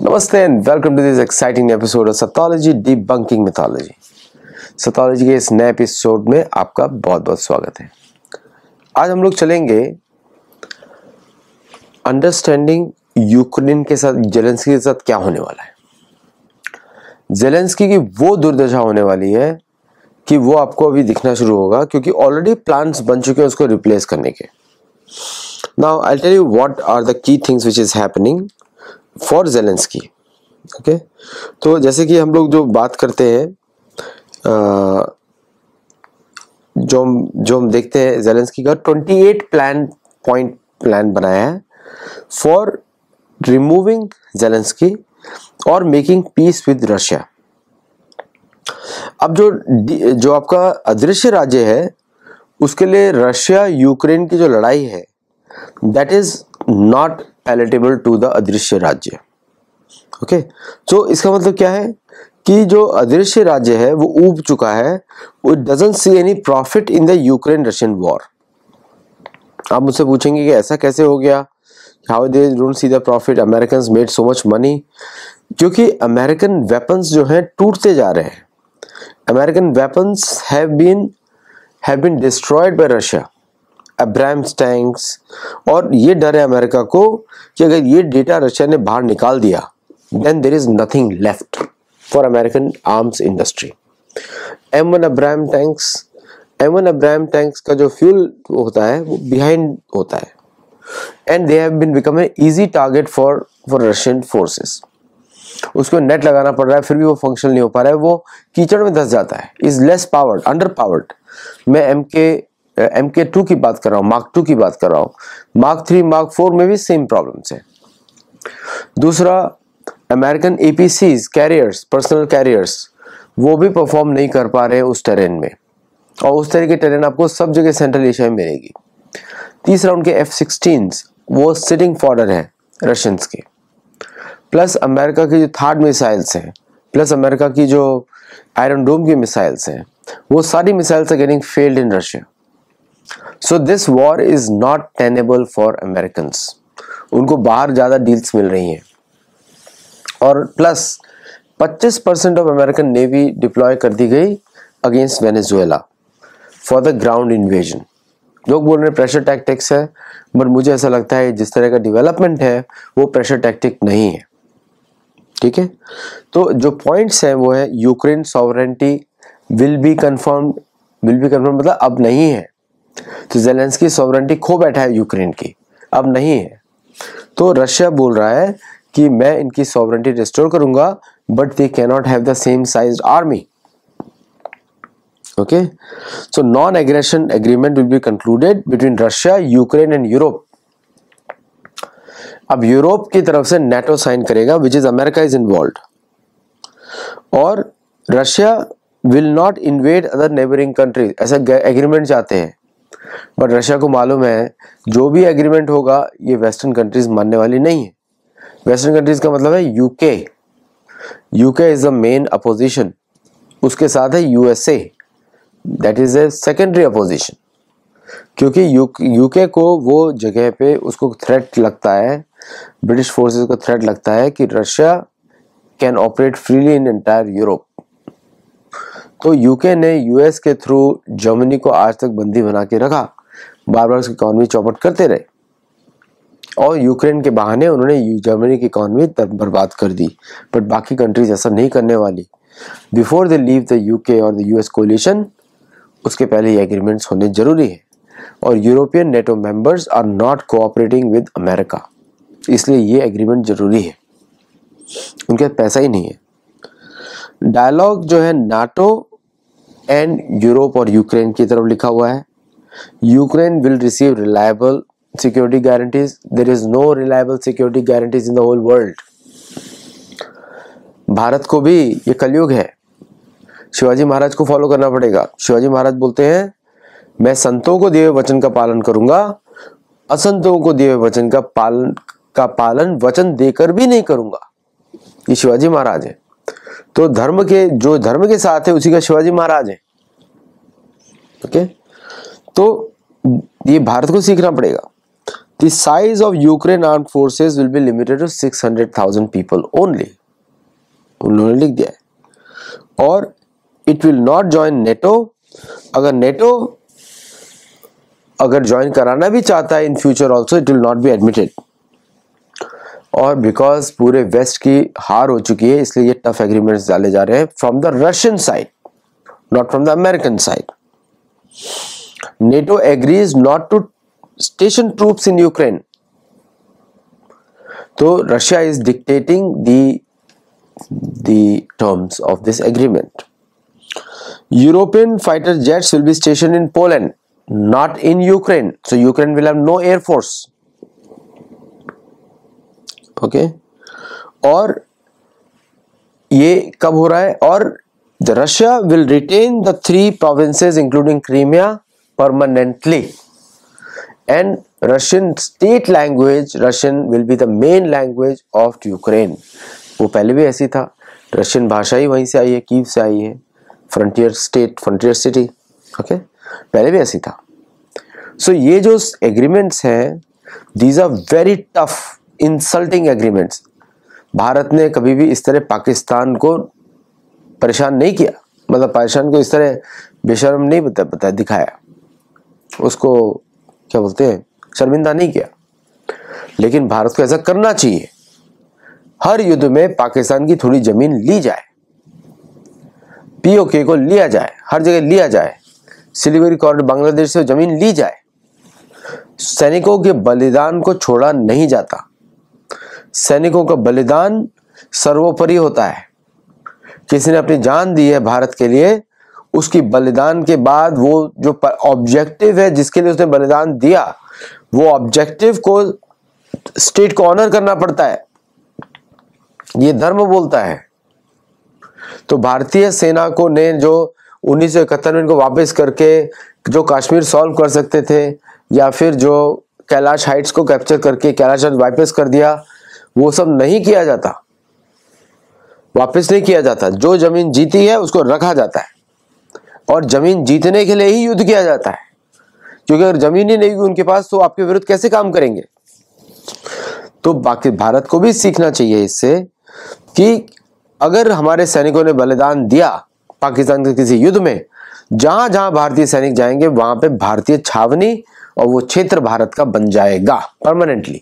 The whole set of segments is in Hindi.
नमस्ते and welcome to this exciting episode of Satology debunking mythology. Satology के इस नए एपिसोड में आपका बहुत बहुत स्वागत है। आज हम लोग चलेंगे अंडरस्टैंडिंग यूक्रेन के साथ जेलेंस्की के साथ क्या होने वाला है। जेलेंस्की की वो दुर्दशा होने वाली है कि वो आपको अभी दिखना शुरू होगा, क्योंकि ऑलरेडी प्लान्स बन चुके हैं उसको रिप्लेस करने के। Now I tell you what are the key things which is happening for Zelensky. Okay, तो जैसे कि हम लोग जो बात करते हैं, जो हम देखते हैं, जेलेंस्की का 28 पॉइंट प्लान बनाया है फॉर रिमूविंग जेलेंस्की और मेकिंग पीस विद रशिया। अब जो आपका अदृश्य राज्य है, उसके लिए रशिया यूक्रेन की जो लड़ाई है, that is not palatable to the अदृश्य राज्य। ओके, तो इसका मतलब क्या है कि जो अदृश्य राज्य है वो ऊब चुका है, वो doesn't see any profit in the Ukraine Russian war. आप मुझसे पूछेंगे कि ऐसा कैसे हो गया, how they don't see the profit, Americans made so much money. क्योंकि अमेरिकन वेपन्स जो हैं टूटते जा रहे हैं। American weapons have been destroyed by Russia, Abrams tanks. और ये डर है अमेरिका को कि अगर ये डेटा रशिया ने बाहर निकाल दिया, then there is nothing left for American arms industry. M1 Abrams tanks का जो फ्यूल होता है वो behind होता है, and they have been become an easy target for Russian forces. उसको नेट लगाना पड़ रहा है, फिर भी वो फंक्शनल नहीं हो पा रहा है, वो कीचड़ में धंस जाता है, is less powered, under powered. मैं MK2 की बात कर रहा हूँ, Mark 2 की बात कर रहा हूँ, Mark 3 Mark 4 में भी सेम प्रॉब्लम्स है। दूसरा, American APCs carriers, personal carriers, वो भी परफॉर्म नहीं कर पा रहे उस टेरेन में, और उस तरह के टेरेन आपको सब जगह सेंट्रल एशिया में मिलेगी। तीसरा, उनके F-16s वो सिटिंग फॉर्डर है रशियंस के, प्लस अमेरिका की जो थर्ड मिसाइल्स हैं, प्लस अमेरिका की जो आयरन डोम की मिसाइल्स हैं, वो सारी missiles are getting failed in Russia. So this war is not tenable for Americans. उनको बाहर ज्यादा डील्स मिल रही हैं, और plus 25% of American navy deploy कर दी गई against Venezuela for the ground invasion. लोग बोल रहे हैं प्रेशर टैक्टिक्स है, बट मुझे ऐसा लगता है जिस तरह का डेवलपमेंट है वो प्रेशर टैक्टिक नहीं है। ठीक है, तो जो पॉइंट्स हैं वो है Ukraine sovereignty will be confirm मतलब अब नहीं है। तो जेलेंस्की सॉवरेंटी खो बैठा है यूक्रेन की, अब नहीं है। तो रशिया बोल रहा है कि मैं इनकी सॉवरेंटी रिस्टोर करूंगा, but they can not have the same sized army. Okay, so non aggression agreement will be concluded between Russia, Ukraine and Europe. अब यूरोप की तरफ से नेटो साइन करेगा, which is America is involved, और Russia will not invade other neighbouring countries, ऐसा एग्रीमेंट चाहते हैं। बट रशिया को मालूम है जो भी एग्रीमेंट होगा ये वेस्टर्न कंट्रीज मानने वाली नहीं है। वेस्टर्न कंट्रीज का मतलब है UK is the main opposition, उसके साथ है USA, that is a secondary opposition. क्योंकि यूके को वो जगह पे उसको थ्रेट लगता है, ब्रिटिश फोर्सेस को थ्रेट लगता है कि Russia can operate freely in entire Europe. तो यूके ने US के थ्रू जर्मनी को आज तक बंदी बना के रखा, बार बार उसकी इकोनॉमी चौपट करते रहे, और यूक्रेन के बहाने उन्होंने जर्मनी की इकोनॉमी बर्बाद कर दी। बट बाकी कंट्रीज ऐसा नहीं करने वाली। Before they leave the UK और द US कोलिशन, उसके पहले ये एग्रीमेंट्स होने जरूरी है। और European NATO members are not cooperating with America, इसलिए ये एग्रीमेंट जरूरी है। उनके पास पैसा ही नहीं है। डायलॉग जो है नाटो एंड यूरोप और यूक्रेन की तरफ लिखा हुआ है। Ukraine will receive reliable security guarantees. There is no reliable security guarantees in the whole world. Bharat को भी ये कलयुग है, शिवाजी महाराज को फॉलो करना पड़ेगा। शिवाजी महाराज बोलते हैं, मैं संतों को दिए हुए वचन का पालन करूंगा, असंतों को दिए हुए वचन का पालन वचन देकर भी नहीं करूंगा। ये शिवाजी महाराज है। तो धर्म के साथ है उसी का शिवाजी महाराज है। ओके, तो ये भारत को सीखना पड़ेगा। The size of Ukraine armed forces will be limited to 600,000 people only. उन्होंने लिख दिया है। और it will not join NATO। अगर NATO अगर ज्वाइन कराना भी चाहता है in future also, it will not be admitted. और बिकॉज पूरे वेस्ट की हार हो चुकी है, इसलिए ये टफ एग्रीमेंट्स डाले जा रहे हैं from the Russian side, not from the American side. NATO agrees not to station troops in Ukraine. So Russia is dictating the terms of this agreement. European fighter jets will be stationed in Poland, not in Ukraine. So Ukraine will have no air force. Okay? और ये कब हो रहा है? और Russia will retain the 3 provinces including Crimea permanently, and Russian state language, Russian will be the main language of Ukraine. वो पहले भी ऐसी था, रशियन भाषा ही वहीं से आई है, कीव से आई है, frontier state, frontier city. Okay, पहले भी ऐसी था। सो ये जो एग्रीमेंट्स हैं, these are very tough insulting agreements. Bharat ने कभी भी इस तरह पाकिस्तान को परेशान नहीं किया, मतलब पाकिस्तान को इस तरह बेशर्म नहीं बता दिखाया, उसको क्या बोलते हैं, शर्मिंदा नहीं किया। लेकिन भारत को ऐसा करना चाहिए। हर युद्ध में पाकिस्तान की थोड़ी जमीन ली जाए, पीओके को लिया जाए, हर जगह लिया जाए, सिलीगुड़ी कॉरिडोर बांग्लादेश से जमीन ली जाए। सैनिकों के बलिदान को छोड़ा नहीं जाता, सैनिकों का बलिदान सर्वोपरि होता है। किसी ने अपनी जान दी है भारत के लिए, उसकी बलिदान के बाद वो जो ऑब्जेक्टिव है जिसके लिए उसने बलिदान दिया, वो ऑब्जेक्टिव को स्टेट को ऑनर करना पड़ता है, ये धर्म बोलता है। तो भारतीय सेना को ने जो 1971 में इनको वापस करके जो कश्मीर सॉल्व कर सकते थे, या फिर जो कैलाश हाइट्स को कैप्चर करके कैलाश वापस कर दिया, वो सब नहीं किया जाता, वापस नहीं किया जाता। जो जमीन जीती है उसको रखा जाता है, और जमीन जीतने के लिए ही युद्ध किया जाता है, क्योंकि अगर जमीन ही नहीं होगी उनके पास तो आपके विरुद्ध कैसे काम करेंगे। तो बाकी भारत को भी सीखना चाहिए इससे कि अगर हमारे सैनिकों ने बलिदान दिया पाकिस्तान के किसी युद्ध में, जहां जहां भारतीय सैनिक जाएंगे वहां पे भारतीय छावनी और वो क्षेत्र भारत का बन जाएगा परमानेंटली।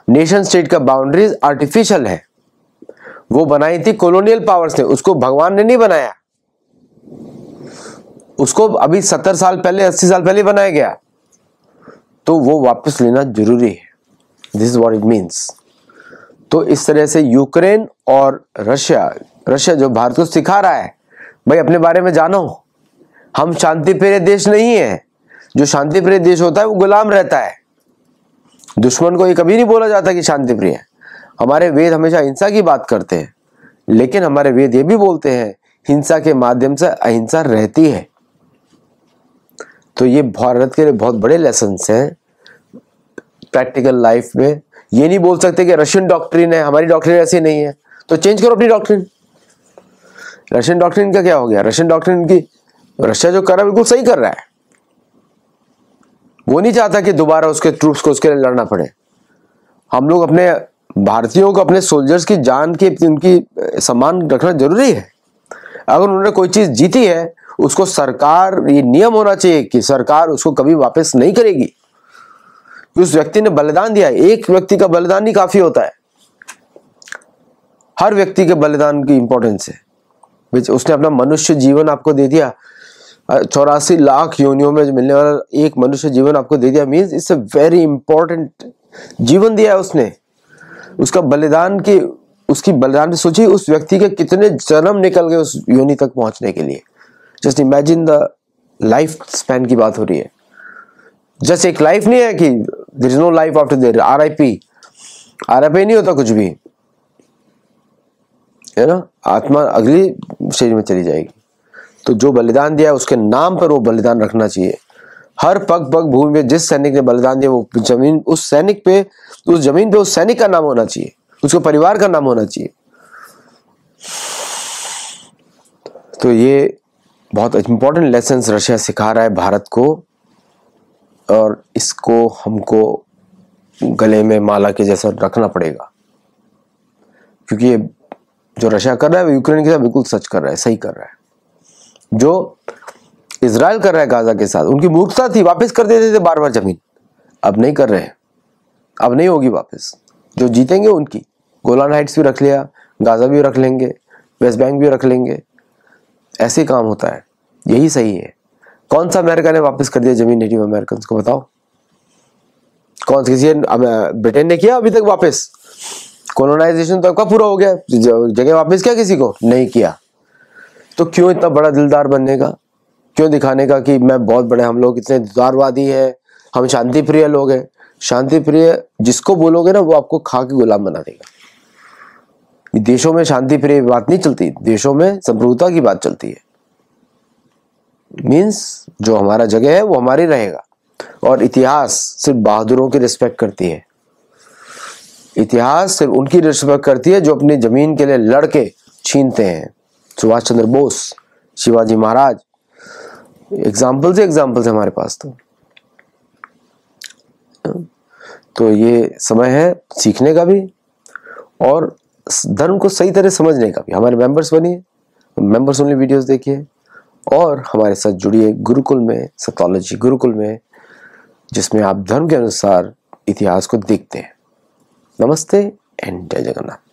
नेशन स्टेट का बाउंड्रीज आर्टिफिशियल है, वो बनाई थी कॉलोनियल पावर्स ने, उसको भगवान ने नहीं बनाया, उसको अभी 70 साल पहले 80 साल पहले बनाया गया, तो वो वापस लेना जरूरी है। This is what it means. तो इस तरह से यूक्रेन और रशिया जो भारत को सिखा रहा है, भाई अपने बारे में जानो, हम शांति प्रिय देश नहीं है। जो शांति प्रिय देश होता है वो गुलाम रहता है, दुश्मन को ये कभी नहीं बोला जाता कि शांति प्रिय है। हमारे वेद हमेशा हिंसा की बात करते हैं, लेकिन हमारे वेद ये भी बोलते हैं हिंसा के माध्यम से अहिंसा रहती है। तो ये भारत के लिए बहुत बड़े लेसन्स हैं प्रैक्टिकल लाइफ में। ये नहीं बोल सकते कि रशियन डॉक्ट्रिन है, हमारी डॉक्ट्रिन ऐसी नहीं है, तो चेंज करो अपनी डॉक्ट्रिन। रशियन डॉक्ट्रिन का क्या हो गया? रशियन डॉक्ट्रिन की रशिया जो कर रहा है बिल्कुल सही कर रहा है, वो नहीं चाहता कि दोबारा उसके ट्रूप्स को उसके लिए लड़ना पड़े। हम लोग अपने भारतीयों को, अपने सोल्जर्स की जान की, उनकी सम्मान रखना जरूरी है। अगर उन्होंने कोई चीज जीती है, उसको सरकार, ये नियम होना चाहिए कि सरकार उसको कभी वापस नहीं करेगी। उस व्यक्ति ने बलिदान दिया है, एक व्यक्ति का बलिदान नहीं काफी होता है, हर व्यक्ति के बलिदान की इंपॉर्टेंस है। उसने अपना मनुष्य जीवन आपको दे दिया, 84 लाख योनियों में मिलने वाला एक मनुष्य जीवन आपको दे दिया, means it's a very important जीवन दिया है उसने। उसका बलिदान की, उसकी बलिदान पे सोचिए उस व्यक्ति के कितने जन्म निकल गए उस योनि तक पहुंचने के लिए। Just imagine the life span की बात हो रही है। जस्ट एक लाइफ नहीं है कि there is no life after there, RIP नहीं होता कुछ भी, है ना। आत्मा अगली शरीर में चली जाएगी। तो जो बलिदान दिया है उसके नाम पर वो बलिदान रखना चाहिए। हर पग पग भूमि में जिस सैनिक ने बलिदान दिया, वो जमीन, उस सैनिक पे, उस जमीन पे उस सैनिक का नाम होना चाहिए, उसके परिवार का नाम होना चाहिए। तो ये बहुत इंपॉर्टेंट लेसन रशिया सिखा रहा है भारत को। और इसको हमको गले में माला के जैसा रखना पड़ेगा, क्योंकि ये जो रशिया कर रहा है वो यूक्रेन के साथ बिल्कुल सच कर रहा है, सही कर रहा है। जो इजराइल कर रहा है गाजा के साथ, उनकी मूर्खता थी, वापस कर देते थे बार बार जमीन, अब नहीं कर रहे हैं, अब नहीं होगी वापस। जो जीतेंगे उनकी, गोलान हाइट्स भी रख लिया, गाजा भी रख लेंगे, वेस्ट बैंक भी रख लेंगे, ऐसे काम होता है, यही सही है। कौन सा अमेरिका ने वापस कर दिया जमीन नेटिव अमेरिकन को, बताओ? कौन किसी ब्रिटेन ने किया अभी तक वापस? कॉलोनाइजेशन तो कब पूरा हो गया, जगह वापस किया किसी को? नहीं किया। तो क्यों इतना बड़ा दिलदार बनने का, क्यों दिखाने का कि मैं बहुत बड़े, हम लोग इतने दिलदारवादी है, हम शांति प्रिय लोग हैं? शांति प्रिय जिसको बोलोगे ना, वो आपको खा के गुलाम बना देगा। देशों में शांति प्रिय बात नहीं चलती, देशों में संप्रभुता की बात चलती है। मीन्स जो हमारा जगह है वो हमारी रहेगा। और इतिहास सिर्फ बहादुरों की रिस्पेक्ट करती है, इतिहास सिर्फ उनकी रिस्पेक्ट करती है जो अपनी जमीन के लिए लड़के छीनते हैं। सुभाष चंद्र बोस, शिवाजी महाराज, एग्जाम्पल्स है हमारे पास। तो ये समय है सीखने का भी और धर्म को सही तरह समझने का भी। हमारे मेंबर्स बनिए, मेंबर्स ओनली वीडियोस देखिए और हमारे साथ जुड़िए गुरुकुल में, सतोलॉजी गुरुकुल में, जिसमें आप धर्म के अनुसार इतिहास को देखते हैं। नमस्ते एंड जय जगन्नाथ।